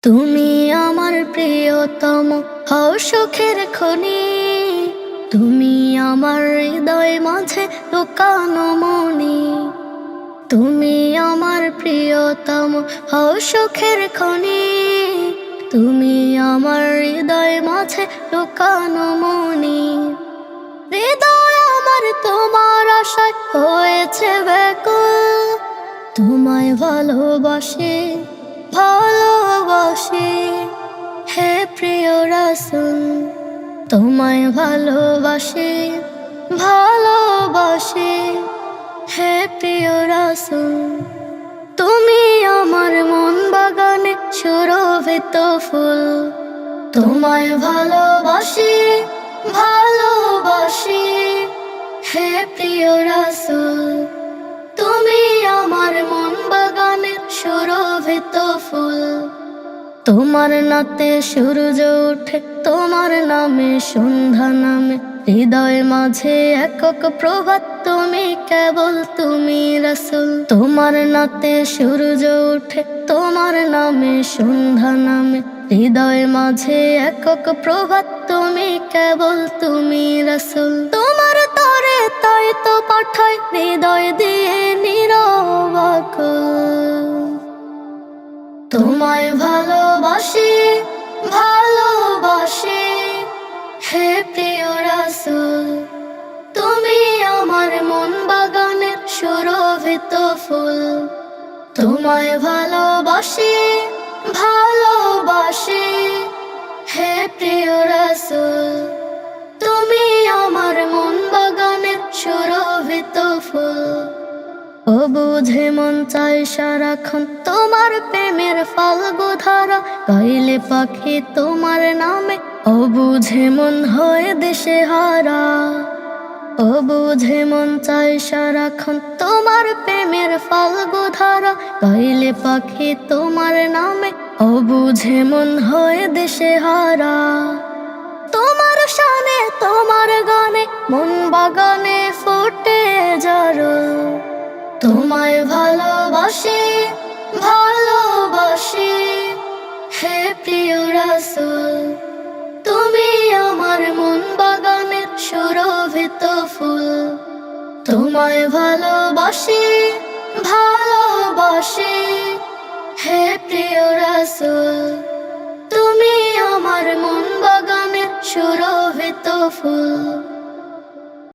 তুমি আমার প্রিয়তম, হও সুখের খনি। তুমি আমার হৃদয় মাঝে লুকানো মনি। তুমি আমার প্রিয়তম, হও সুখের খনি। তুমি আমার হৃদয় মাঝে লুকানো মনি। হৃদয় আমার তোমার আশায় হয়েছে ব্যাকুল। তোমায় ভালোবাসি, ভালোবাসি হে প্রিয় রাসূল। তোমায় ভালোবাসি, ভালোবাসি হে প্রিয় রাসূল। তুমি আমার মন বাগানে সুরভিত ফুল। তোমায় ভালোবাসি, ভালোবাসি হে প্রিয় রাসূল। তুমি আমার মন বাগানে সুরভিত ফুল। তোমার নাতে সূর্য ওঠে, তোমার নামে সন্ধ্যা নামে। হৃদয় মাঝে একক প্রভাত, তুমি কেবল তুমি রাসূল। তোমার নাতে সূর্য ওঠে, তোমার নামে সন্ধ্যা নামে। হৃদয় মাঝে একক প্রভাত, তুমি কেবল তুমি রাসূল। তোমার তরে তাই তো পাঠাই হৃদয় দিয়ে নীরব আকুল। তোমায় ভালোবাসি, ভালোবাসি হে প্রিয় রাসূল। তুমি আমার মন বাগানের সুরভিত ফুল। তোমায় ভালোবাসি, ভালোবাসি হে প্রিয় রাসূল। তুমি আমার মন বাগানের সুরভিত ফুল। ও বুঝে মন চাই সারাক্ষণ তোমার প্রেমের ফাল্গু ধারা। গাইলে পাখি তোমার নামে, ও বুঝে মন হয়ে দেশে হারা। ও বুঝে মন চাই সারাক্ষণ তোমার প্রেমের ফাল্গু ধারা। গাইলে পাখি তোমার নামে, ও বুঝে মন হয়ে দেশে হারা। তোমার শানে তোমার গানে মন বাগানে ফুটে জারুল। তোমায় ভালোবাসি, ভালোবাসি হে প্রিয় রাসূল। তুমি আমার মন বাগানের সুরভিত ফুল। তোমায় ভালোবাসি, ভালোবাসি হে প্রিয় রাসূল। তুমি আমার মন বাগানের সুরভিত ফুল।